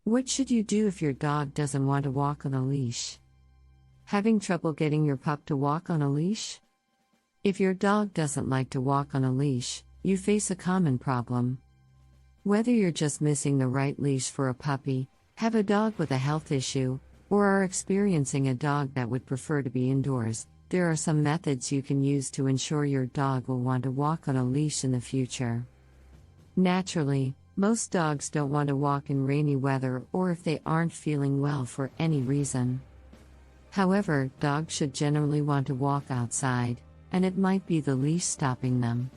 What should you do if your dog doesn't want to walk on a leash? Having trouble getting your pup to walk on a leash? If your dog doesn't like to walk on a leash, you face a common problem. Whether you're just missing the right leash for a puppy, have a dog with a health issue, or are experiencing a dog that would prefer to be indoors, there are some methods you can use to ensure your dog will want to walk on a leash in the future. Naturally, most dogs don't want to walk in rainy weather or if they aren't feeling well for any reason. However, dogs should generally want to walk outside, and it might be the leash stopping them.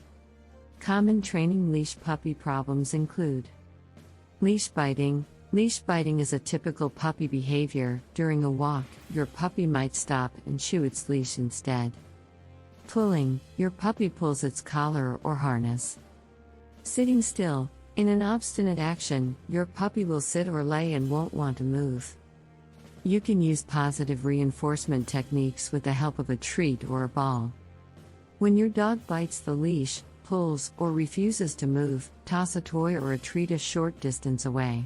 Common training leash puppy problems include leash biting. Leash biting is a typical puppy behavior. During a walk, your puppy might stop and chew its leash instead. Pulling. Your puppy pulls its collar or harness. Sitting still. In an obstinate action, your puppy will sit or lay and won't want to move. You can use positive reinforcement techniques with the help of a treat or a ball. When your dog bites the leash, pulls, or refuses to move, toss a toy or a treat a short distance away.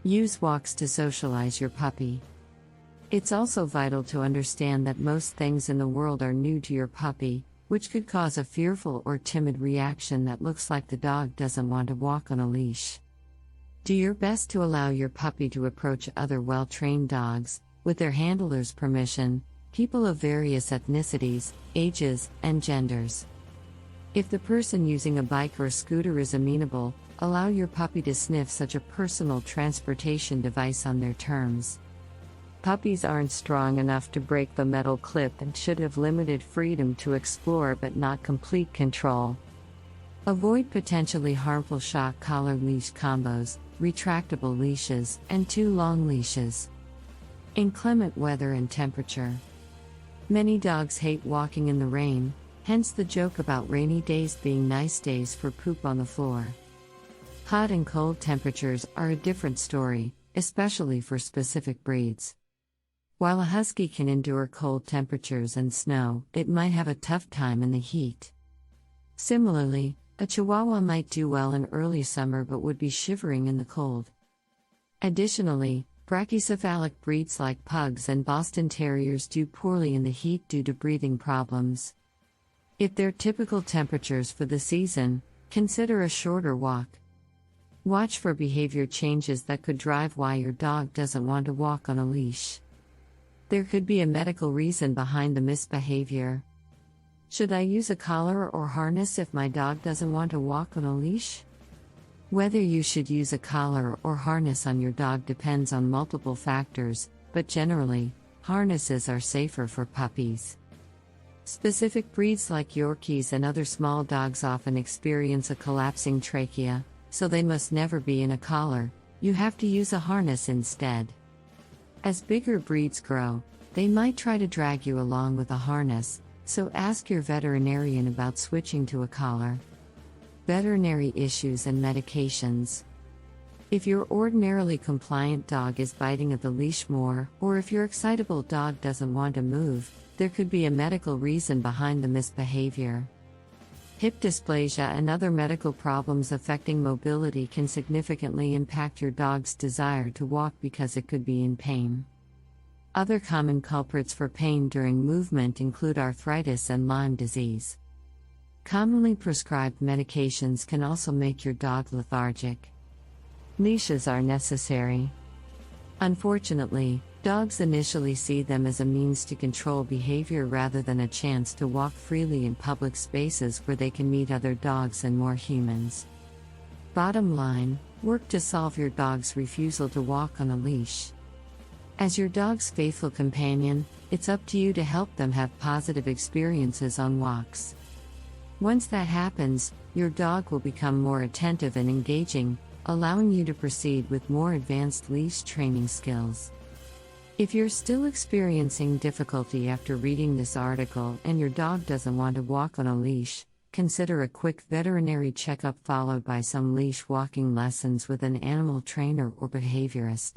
Use walks to socialize your puppy. It's also vital to understand that most things in the world are new to your puppy, which could cause a fearful or timid reaction that looks like the dog doesn't want to walk on a leash. Do your best to allow your puppy to approach other well-trained dogs, with their handler's permission, people of various ethnicities, ages, and genders. If the person using a bike or scooter is amenable, allow your puppy to sniff such a personal transportation device on their terms. Puppies aren't strong enough to break the metal clip and should have limited freedom to explore but not complete control. Avoid potentially harmful shock collar leash combos, retractable leashes, and too long leashes. Inclement weather and temperature. Many dogs hate walking in the rain, hence the joke about rainy days being nice days for poop on the floor. Hot and cold temperatures are a different story, especially for specific breeds. While a husky can endure cold temperatures and snow, it might have a tough time in the heat. Similarly, a Chihuahua might do well in early summer but would be shivering in the cold. Additionally, brachycephalic breeds like pugs and Boston Terriers do poorly in the heat due to breathing problems. If they're typical temperatures for the season, consider a shorter walk. Watch for behavior changes that could drive why your dog doesn't want to walk on a leash. There could be a medical reason behind the misbehavior. Should I use a collar or harness if my dog doesn't want to walk on a leash? Whether you should use a collar or harness on your dog depends on multiple factors, but generally, harnesses are safer for puppies. Specific breeds like Yorkies and other small dogs often experience a collapsing trachea, so they must never be in a collar. You have to use a harness instead. As bigger breeds grow, they might try to drag you along with a harness, so ask your veterinarian about switching to a collar. Veterinary issues and medications. If your ordinarily compliant dog is biting at the leash more, or if your excitable dog doesn't want to move, there could be a medical reason behind the misbehavior. Hip dysplasia and other medical problems affecting mobility can significantly impact your dog's desire to walk because it could be in pain. Other common culprits for pain during movement include arthritis and Lyme disease. Commonly prescribed medications can also make your dog lethargic. Leashes are necessary. Unfortunately, dogs initially see them as a means to control behavior rather than a chance to walk freely in public spaces where they can meet other dogs and more humans. Bottom line, work to solve your dog's refusal to walk on a leash. As your dog's faithful companion, it's up to you to help them have positive experiences on walks. Once that happens, your dog will become more attentive and engaging, allowing you to proceed with more advanced leash training skills. If you're still experiencing difficulty after reading this article and your dog doesn't want to walk on a leash, consider a quick veterinary checkup followed by some leash walking lessons with an animal trainer or behaviorist.